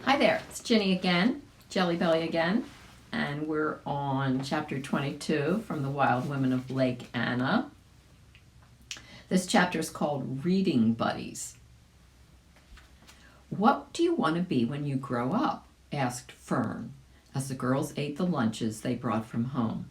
Hi there, it's Ginny again, Jelly Belly again, and we're on chapter 22 from the Wild Women of Lake Anna. This chapter is called Reading Buddies. "What do you want to be when you grow up?" asked Fern, as the girls ate the lunches they brought from home.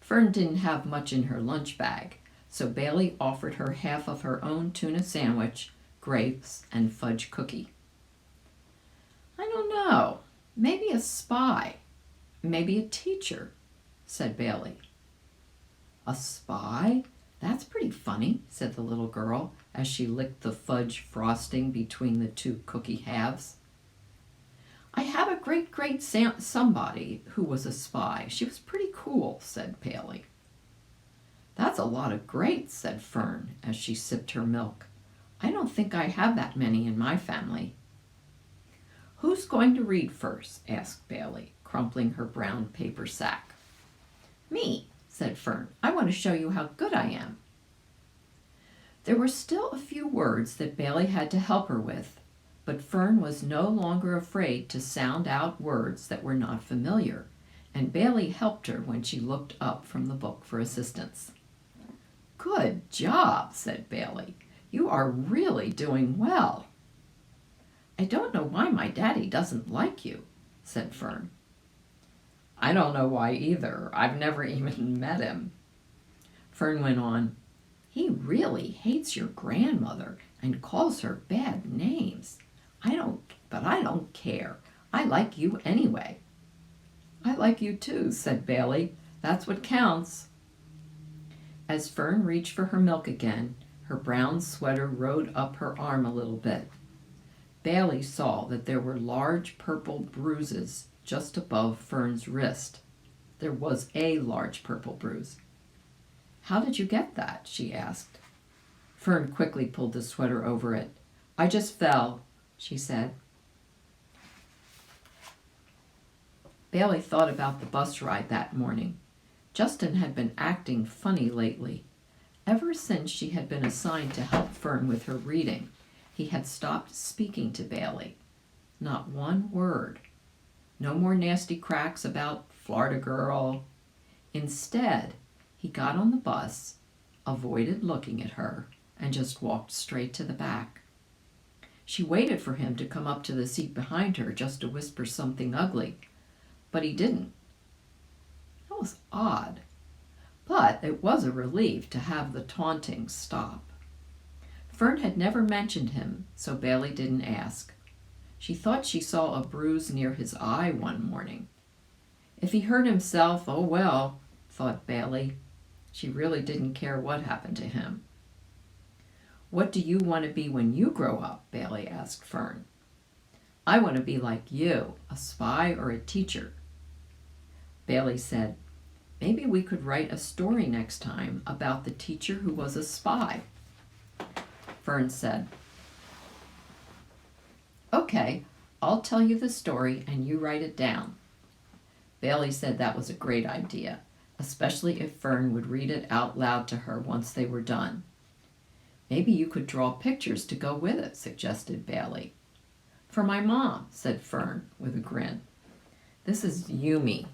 Fern didn't have much in her lunch bag, so Bailey offered her half of her own tuna sandwich, grapes, and fudge cookie. "I don't know. Maybe a spy. Maybe a teacher," said Bailey. "A spy? That's pretty funny," said the little girl as she licked the fudge frosting between the two cookie halves. "I have a great somebody who was a spy. She was pretty cool," said Bailey. "That's a lot of greats," said Fern as she sipped her milk. "I don't think I have that many in my family." "Who's going to read first?" asked Bailey, crumpling her brown paper sack. "Me," said Fern. "I want to show you how good I am." There were still a few words that Bailey had to help her with, but Fern was no longer afraid to sound out words that were not familiar, and Bailey helped her when she looked up from the book for assistance. "Good job," said Bailey. "You are really doing well." "I don't know why my daddy doesn't like you," said Fern. "I don't know why either. I've never even met him." Fern went on. "He really hates your grandmother and calls her bad names. But I don't care. I like you anyway." "I like you too," said Bailey. "That's what counts." As Fern reached for her milk again, her brown sweater rode up her arm a little bit. Bailey saw that there were large purple bruises just above Fern's wrist. There was a large purple bruise. "How did you get that?" she asked. Fern quickly pulled the sweater over it. "I just fell," she said. Bailey thought about the bus ride that morning. Justin had been acting funny lately. Ever since she had been assigned to help Fern with her reading, he had stopped speaking to Bailey. Not one word. No more nasty cracks about Florida girl. Instead, he got on the bus, avoided looking at her, and just walked straight to the back. She waited for him to come up to the seat behind her just to whisper something ugly, but he didn't. That was odd, but it was a relief to have the taunting stop. Fern had never mentioned him, so Bailey didn't ask. She thought she saw a bruise near his eye one morning. If he hurt himself, oh well, thought Bailey. She really didn't care what happened to him. "What do you want to be when you grow up?" Bailey asked Fern. "I want to be like you, a spy or a teacher." Bailey said, "Maybe we could write a story next time about the teacher who was a spy." Fern said, "Okay, I'll tell you the story and you write it down." Bailey said that was a great idea, especially if Fern would read it out loud to her once they were done. "Maybe you could draw pictures to go with it," suggested Bailey. "For my mom," said Fern with a grin. "This is Yumi."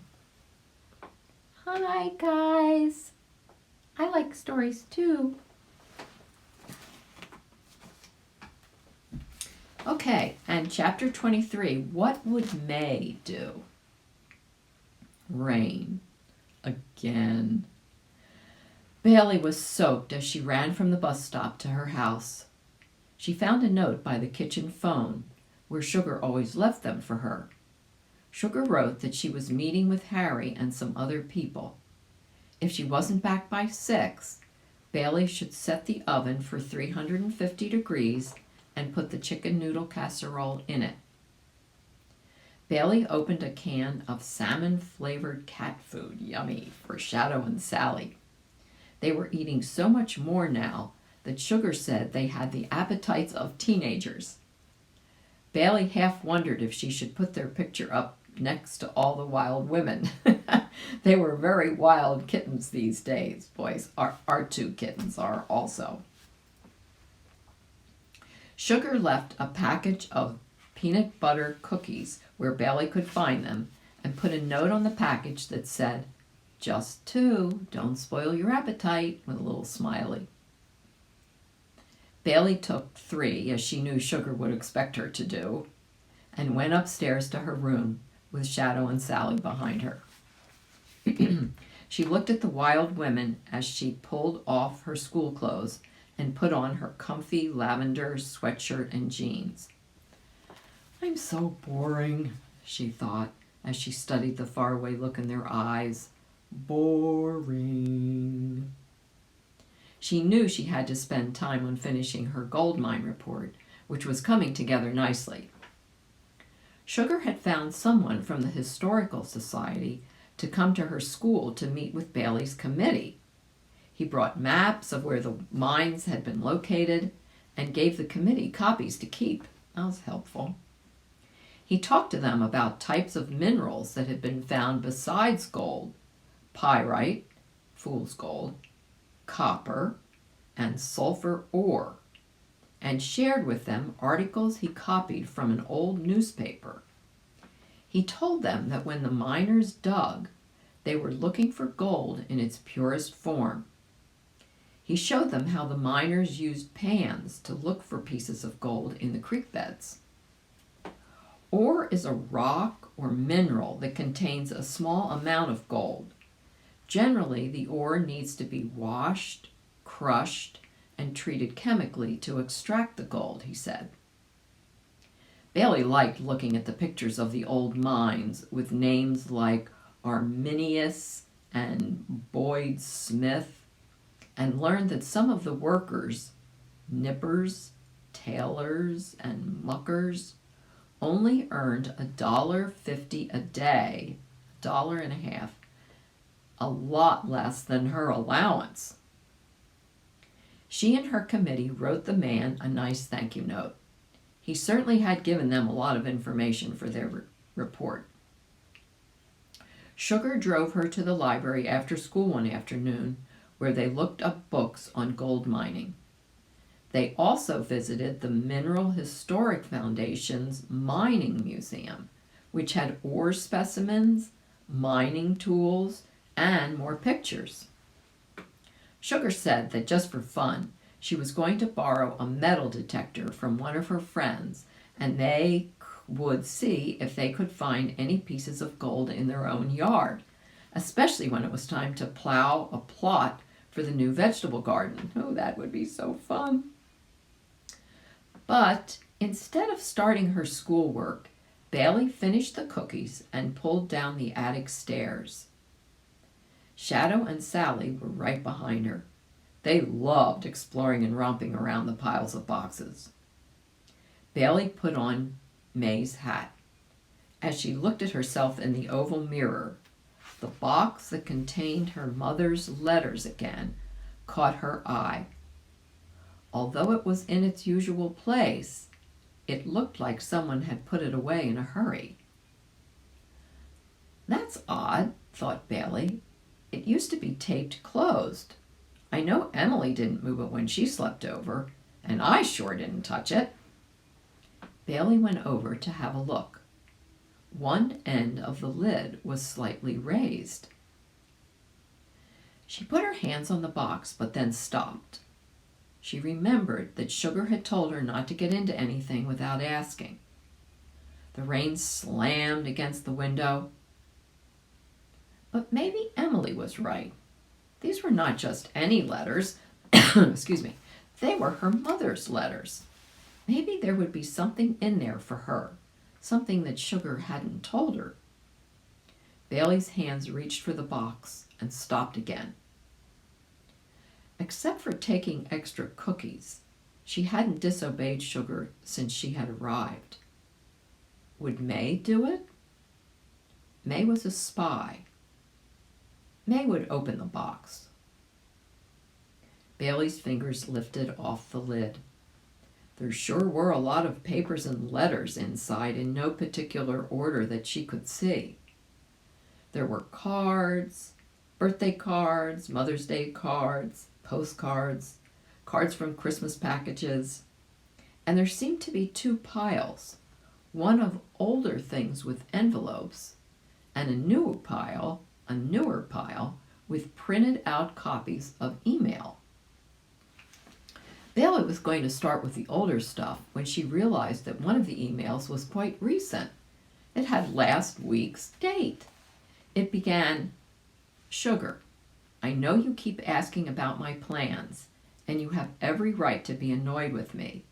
"Hi, guys. I like stories too." Okay, and chapter 23, what would May do? Rain. Again. Bailey was soaked as she ran from the bus stop to her house. She found a note by the kitchen phone, where Sugar always left them for her. Sugar wrote that she was meeting with Harry and some other people. If she wasn't back by 6, Bailey should set the oven for 350 degrees and put the chicken noodle casserole in it. Bailey opened a can of salmon-flavored cat food, yummy, for Shadow and Sally. They were eating so much more now that Sugar said they had the appetites of teenagers. Bailey half wondered if she should put their picture up next to all the wild women. They were very wild kittens these days, boys. Our two kittens are also. Sugar left a package of peanut butter cookies where Bailey could find them and put a note on the package that said, "Just 2, don't spoil your appetite," with a little smiley. Bailey took 3, as she knew Sugar would expect her to do, and went upstairs to her room with Shadow and Sally behind her. She looked at the wild women as she pulled off her school clothes and put on her comfy lavender sweatshirt and jeans. "I'm so boring," she thought, as she studied the faraway look in their eyes. Boring. She knew she had to spend time on finishing her gold mine report, which was coming together nicely. Sugar had found someone from the Historical Society to come to her school to meet with Bailey's committee. He brought maps of where the mines had been located and gave the committee copies to keep. That was helpful. He talked to them about types of minerals that had been found besides gold: pyrite, fool's gold, copper, and sulfur ore, and shared with them articles he copied from an old newspaper. He told them that when the miners dug, they were looking for gold in its purest form. He showed them how the miners used pans to look for pieces of gold in the creek beds. Ore is a rock or mineral that contains a small amount of gold. Generally, the ore needs to be washed, crushed, and treated chemically to extract the gold, he said. Bailey liked looking at the pictures of the old mines with names like Arminius and Boyd Smith, and learned that some of the workers, nippers, tailors, and muckers, only earned $1.50 a day, $1.50, a lot less than her allowance. She and her committee wrote the man a nice thank you note. He certainly had given them a lot of information for their report. Sugar drove her to the library after school one afternoon, where they looked up books on gold mining. They also visited the Mineral Historic Foundation's Mining Museum, which had ore specimens, mining tools, and more pictures. Sugar said that just for fun, she was going to borrow a metal detector from one of her friends, and they would see if they could find any pieces of gold in their own yard, especially when it was time to plow a plot for the new vegetable garden. Oh, that would be so fun. But instead of starting her schoolwork, Bailey finished the cookies and pulled down the attic stairs. Shadow and Sally were right behind her. They loved exploring and romping around the piles of boxes. Bailey put on May's hat. As she looked at herself in the oval mirror, the box that contained her mother's letters again caught her eye. Although it was in its usual place, it looked like someone had put it away in a hurry. "That's odd," thought Bailey. "It used to be taped closed. I know Emily didn't move it when she slept over, and I sure didn't touch it." Bailey went over to have a look. One end of the lid was slightly raised. She put her hands on the box, but then stopped. She remembered that Sugar had told her not to get into anything without asking. The rain slammed against the window. But maybe Emily was right. These were not just any letters. Excuse me. They were her mother's letters. Maybe there would be something in there for her, something that Sugar hadn't told her. Bailey's hands reached for the box and stopped again. Except for taking extra cookies, she hadn't disobeyed Sugar since she had arrived. Would May do it? May was a spy. May would open the box. Bailey's fingers lifted off the lid. There sure were a lot of papers and letters inside in no particular order that she could see. There were cards, birthday cards, Mother's Day cards, postcards, cards from Christmas packages, and there seemed to be 2 piles, one of older things with envelopes, and a newer pile with printed out copies of email. Bailey was going to start with the older stuff when she realized that one of the emails was quite recent. It had last week's date. It began, "Sugar, I know you keep asking about my plans, and you have every right to be annoyed with me.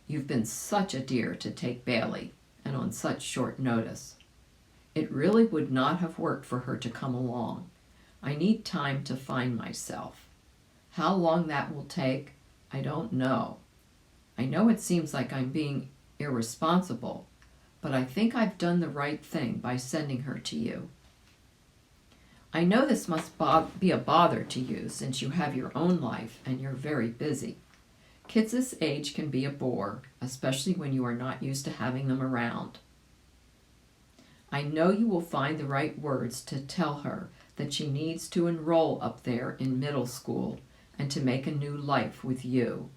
You've been such a dear to take Bailey, and on such short notice. It really would not have worked for her to come along. I need time to find myself. How long that will take, I don't know. I know it seems like I'm being irresponsible, but I think I've done the right thing by sending her to you. I know this must be a bother to you since you have your own life and you're very busy. Kids this age can be a bore, especially when you are not used to having them around. I know you will find the right words to tell her that she needs to enroll up there in middle school and to make a new life with you.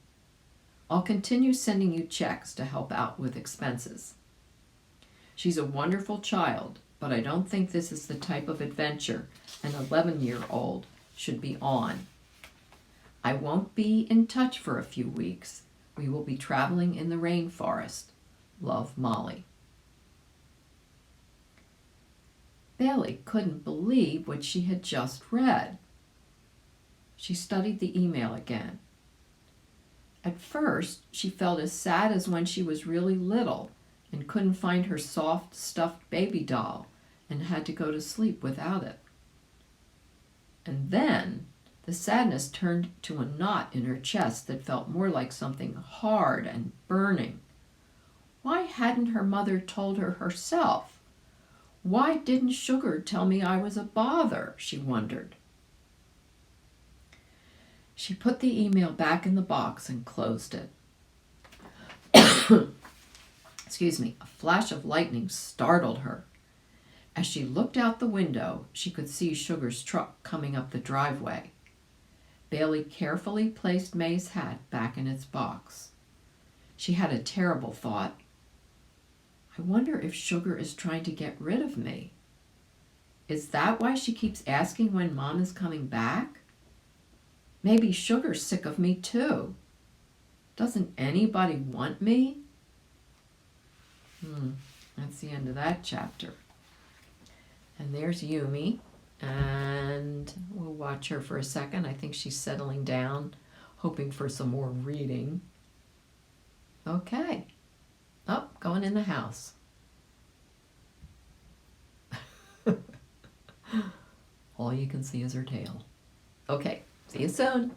I'll continue sending you checks to help out with expenses. She's a wonderful child, but I don't think this is the type of adventure an 11-year-old should be on. I won't be in touch for a few weeks. We will be traveling in the rainforest. Love, Molly." Bailey couldn't believe what she had just read. She studied the email again. At first, she felt as sad as when she was really little and couldn't find her soft, stuffed baby doll and had to go to sleep without it. And then the sadness turned to a knot in her chest that felt more like something hard and burning. Why hadn't her mother told her herself? Why didn't Sugar tell me I was a bother, she wondered. She put the email back in the box and closed it. Excuse me, a flash of lightning startled her. As she looked out the window, she could see Sugar's truck coming up the driveway. Bailey carefully placed May's hat back in its box. She had a terrible thought. I wonder if Sugar is trying to get rid of me. Is that why she keeps asking when Mom is coming back? Maybe Sugar's sick of me too. Doesn't anybody want me? That's the end of that chapter. And there's Yumi, and we'll watch her for a second. I think she's settling down, hoping for some more reading. Okay. Oh, going in the house. All you can see is her tail. Okay, see you soon.